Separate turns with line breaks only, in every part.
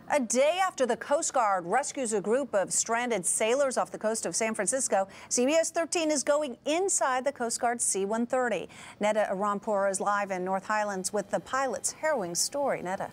A day after the Coast Guard rescues a group of stranded sailors off the coast of San Francisco, CBS 13 is going inside the Coast Guard C-130. Netta Rampur is live in North Highlands with the pilot's harrowing story. Netta.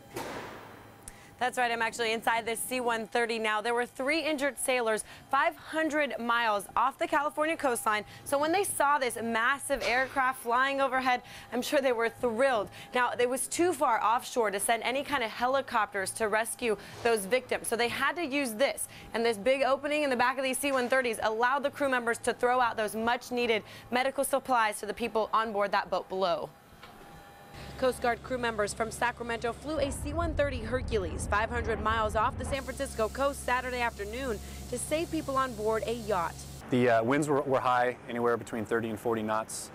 That's right. I'm actually inside this C-130 now. There were 3 injured sailors 500 miles off the California coastline. So when they saw this massive aircraft flying overhead, I'm sure they were thrilled. Now, it was too far offshore to send any kind of helicopters to rescue those victims. So they had to use this. And this big opening in the back of these C-130s allowed the crew members to throw out those much needed medical supplies to the people on board that boat below. Coast Guard crew members from Sacramento flew a C-130 Hercules 500 miles off the San Francisco coast Saturday afternoon to save people on board a yacht.
The winds were high, anywhere between 30 and 40 knots,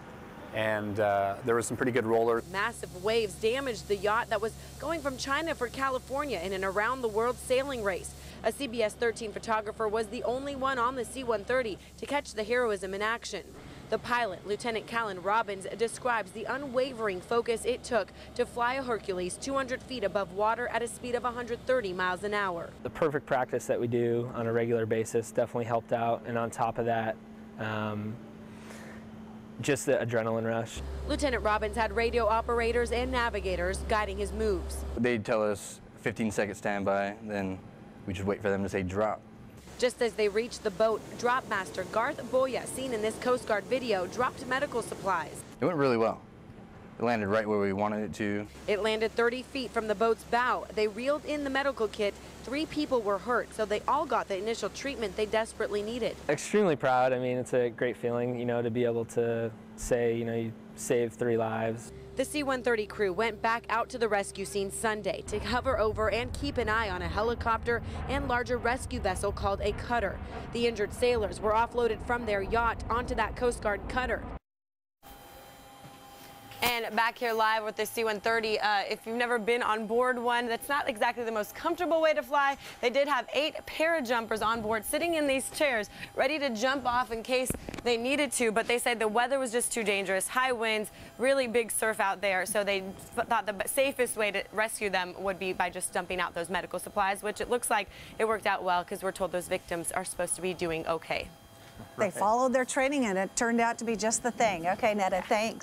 and there was some pretty good roller.
Massive waves damaged the yacht that was going from China for California in an around-the-world sailing race. A CBS 13 photographer was the only one on the C-130 to catch the heroism in action. The pilot, Lieutenant Callan Robbins, describes the unwavering focus it took to fly a Hercules 200 feet above water at a speed of 130 miles an hour.
The perfect practice that we do on a regular basis definitely helped out, and on top of that, just the adrenaline rush.
Lieutenant Robbins had radio operators and navigators guiding his moves.
They'd tell us 15-second standby, then we just wait for them to say drop.
Just as they reached the boat, drop master Garth Boya, seen in this Coast Guard video, dropped medical supplies.
It went really well. It landed right where we wanted it to.
It landed 30 feet from the boat's bow. They reeled in the medical kit. 3 people were hurt, so they all got the initial treatment they desperately needed.
Extremely proud. I mean, it's a great feeling, to be able to say, you saved 3 lives.
The C-130 crew went back out to the rescue scene Sunday to hover over and keep an eye on a helicopter and larger rescue vessel called a cutter. The injured sailors were offloaded from their yacht onto that Coast Guard cutter. And back here live with the C-130, if you've never been on board one, that's not exactly the most comfortable way to fly. They did have 8 parajumpers on board sitting in these chairs, ready to jump off in case they needed to, but they said the weather was just too dangerous, high winds, really big surf out there, so they thought the safest way to rescue them would be by just dumping out those medical supplies, which it looks like it worked out well because we're told those victims are supposed to be doing okay.
They followed their training and it turned out to be just the thing. Okay, Netta, thanks.